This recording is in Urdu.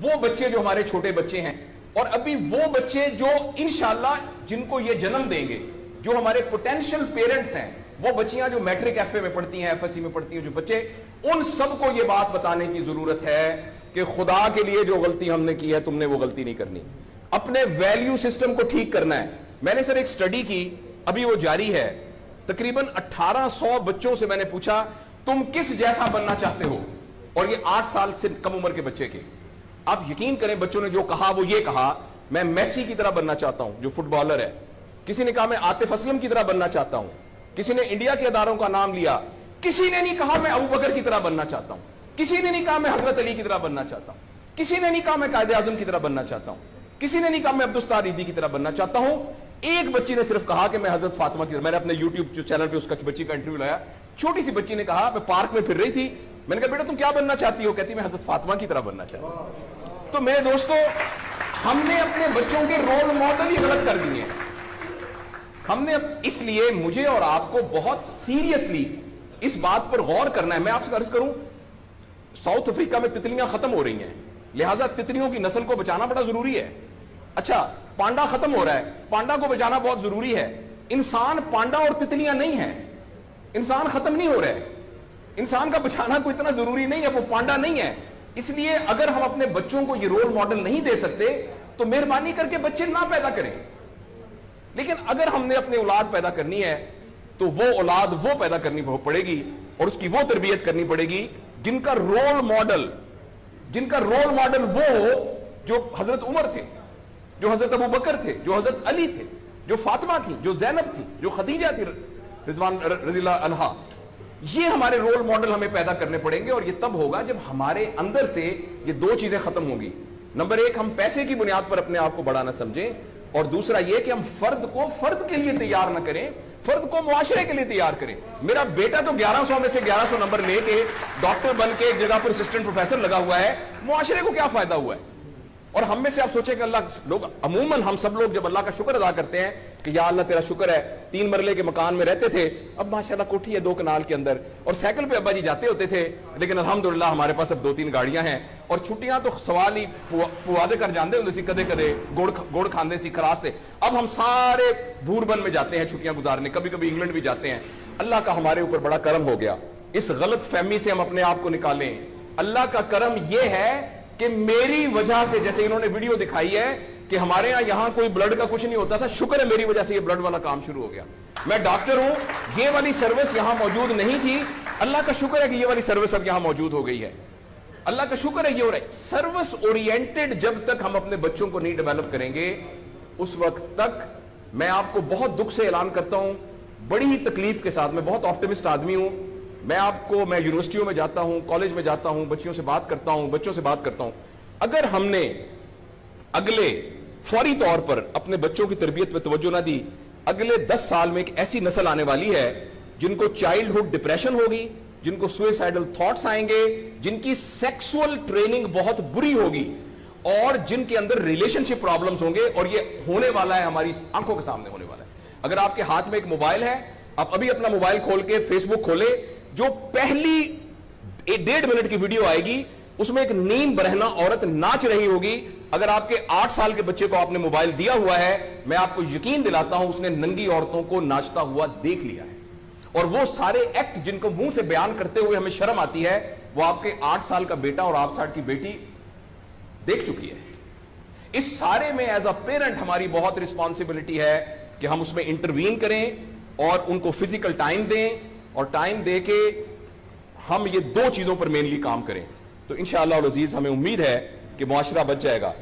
وہ بچے جو ہمارے چھوٹے بچے ہیں اور ابھی وہ بچے جو انشاءاللہ جن کو یہ جنم دیں گے، جو ہمارے پوٹینشل پیرنٹس ہیں، وہ بچیاں جو میٹرک ایف اے میں پڑھتی ہیں، ایف ایس سی میں پڑھتی ہیں، جو بچے، ان سب کو یہ بات بتانے کی ضرورت ہے کہ خدا کے لیے جو غلطی ہم نے کی ہے تم نے وہ غلطی نہیں کرنی. اپنے ویلیو سسٹم کو ٹھیک کرنا ہے. میں نے سر ایک سٹڈی کی، ابھی وہ جاری ہے، تقریباً 1800 بچوں سے میں نے پوچھا تم کس جیسا بننا چاہتے ہو، اور یہ 8 سال سے کم عمر کے بچے کے. آپ یقین کریں بچوں نے جو کہا وہ یہ کہا میں میسی کی طرح بننا چاہتا ہوں جو فٹ بالر ہے. کسی نے کہا میں عاطف اسلم کی طرح بننا چاہتا ہوں. کسی نے انڈیا کے اداروں کا نام لیا. کسی نے نہیں کہا میں ابو بکر کی طرح بننا چاہتا ہوں. کسی نے نہیں کہا میں حضرت علی کی طرح بننا چاہتا ہوں. کسی نے نہیں کہا میں قائد اعظم کی طرح بننا چاہتا ہوں. کسی نے نہیں کہا میں عبدالستار ایدھی کی طرح بننا چاہتا ہوں. ایک بچی نے صرف کہا کہ میں حضرت فاطمہ کی طرح. میں نے اپنے یوٹیوب چینل پہ اس کا بچی کا انٹرویو لایا. چھوٹی سی بچی نے کہا میں پارک میں پھر رہی تھی، میں نے کہا بیٹا تم کیا بننا چاہتی ہو؟ کہتی میں حضرت فاطمہ کی طرح بننا چاہتی ہوں. تو میرے دوستو، ہم نے اپنے بچوں کے رول ماڈل ہی غلط کر دیے ہیں. ہم نے اس لیے مجھے اور آپ کو بہت سیریسلی اس بات پر غور کرنا ہے. میں آپ سے عرض کروں، ساؤتھ افریقہ میں تتلیاں ختم ہو رہی ہیں، لہٰذا تتلیوں کی نسل کو بچانا بڑا ضروری ہے. اچھا پانڈا ختم ہو رہا ہے، پانڈا کو بچانا بہت ضروری ہے. انسان پانڈا اور تتلیاں نہیں ہیں. انسان ختم نہیں ہو رہا ہے، انسان کا بچانا کوئی اتنا ضروری نہیں ہے، وہ پانڈا نہیں ہے. اس لیے اگر ہم اپنے بچوں کو یہ رول ماڈل نہیں دے سکتے تو مہربانی کر کے بچے نہ پیدا کریں. لیکن اگر ہم نے اپنی اولاد پیدا کرنی ہے تو وہ اولاد وہ پیدا کرنی پڑے گی اور اس کی وہ تربیت کرنی پڑے گی جن کا رول ماڈل وہ ہو جو حضرت عمر تھے، جو حضرت ابو بکر تھے، جو حضرت علی تھے، جو فاطمہ تھی، جو زینب تھی، جو خدیجہ تھی رضوان رضی اللہ عنہا. یہ ہمارے رول ماڈل ہمیں پیدا کرنے پڑیں گے، اور یہ تب ہوگا جب ہمارے اندر سے یہ دو چیزیں ختم ہوں گی. نمبر ایک، ہم پیسے کی بنیاد پر اپنے آپ کو بڑا نہ سمجھیں، اور دوسرا یہ کہ ہم فرد کو فرد کے لیے تیار نہ کریں، فرد کو معاشرے کے لیے تیار کریں. میرا بیٹا تو 1100 میں سے 1100 نمبر لے کے ڈاکٹر بن کے ایک جگہ پر اسسٹنٹ پروفیسر لگا ہوا ہے، معاشرے کو کیا فائدہ ہوا ہے؟ اور ہم میں سے آپ سوچیں کہ عموماً ہم سب لوگ جب اللہ کا شکر ادا کرتے ہیں کہ یا اللہ تیرا شکر ہے، 3 مرلے کے مکان میں رہتے تھے، اب ماشاءاللہ کوٹھی ہے 2 کنال کے اندر، اور سائیکل پہ ابا جی جاتے ہوتے تھے، لیکن الحمدللہ ہمارے پاس اب 2-3 گاڑیاں ہیں، اور چھٹیاں تو سوال ہی پوادے کر جاندے ہوتے سی، کدے کدے گوڑ کھاندے سی کھراستے. اب ہم سارے بھوربن میں جاتے ہیں چھٹیاں گزارنے، کبھی کبھی انگلینڈ بھی جاتے ہیں. اللہ کا ہمارے اوپر بڑا کرم ہو گیا. اس غلط فہمی سے ہم اپنے آپ کو نکالیں. اللہ کا کرم یہ ہے کہ میری وجہ سے، جیسے انہوں نے ویڈیو دکھائی ہے کہ ہمارے یہاں کوئی بلڈ کا کچھ نہیں ہوتا تھا، شکر ہے میری وجہ سے یہ بلڈ والا کام شروع ہو گیا. میں ڈاکٹر ہوں، یہ والی سروس یہاں موجود نہیں تھی، اللہ کا شکر ہے کہ یہ والی سروس اب یہاں موجود ہو گئی ہے. اللہ کا شکر ہے یہ ہو رہا ہے. سروس اورینٹڈ جب تک ہم اپنے بچوں کو نہیں ڈیولپ کریں گے، اس وقت تک میں آپ کو بہت دکھ سے اعلان کرتا ہوں، بڑی ہی تکلیف کے ساتھ، میں بہت آپٹمسٹ آدمی ہوں. میں یونیورسٹیوں میں جاتا ہوں، کالج میں جاتا ہوں، بچوں سے بات کرتا ہوں. اگر ہم نے اگلے فوری طور پر اپنے بچوں کی تربیت پہ توجہ نہ دی، اگلے 10 سال میں ایک ایسی نسل آنے والی ہے جن کو چائلڈہڈ ڈپریشن ہوگی، جن کو سوئسائڈل تھاٹس آئیں گے، جن کی سیکسول ٹریننگ بہت بری ہوگی، اور جن کے اندر ریلیشن شپ پرابلمز ہوں گے. اور یہ ہونے والا ہے، ہماری آنکھوں کے سامنے ہونے والا ہے. اگر آپ کے ہاتھ میں ایک موبائل ہے، آپ ابھی اپنا موبائل کھول کے فیس بک کھولے، جو پہلی 1.5 منٹ کی ویڈیو آئے گی اس میں ایک نیم برہنہ عورت ناچ رہی ہوگی. اگر آپ کے 8 سال کے بچے کو آپ نے موبائل دیا ہوا ہے، میں آپ کو یقین دلاتا ہوں اس نے ننگی عورتوں کو ناچتا ہوا دیکھ لیا ہے. اور وہ سارے ایکٹ جن کو منہ سے بیان کرتے ہوئے ہمیں شرم آتی ہے، وہ آپ کے 8 سال کا بیٹا اور 8 سال کی بیٹی دیکھ چکی ہے. اس سارے میں ایز اے پیرنٹ ہماری بہت رسپانسبلٹی ہے کہ ہم اس میں انٹروین کریں اور ان کو فزیکل ٹائم دیں، اور ٹائم دے کے ہم یہ 2 چیزوں پر مینلی کام کریں. تو انشاءاللہ العزیز ہمیں امید ہے کہ معاشرہ بچ جائے گا.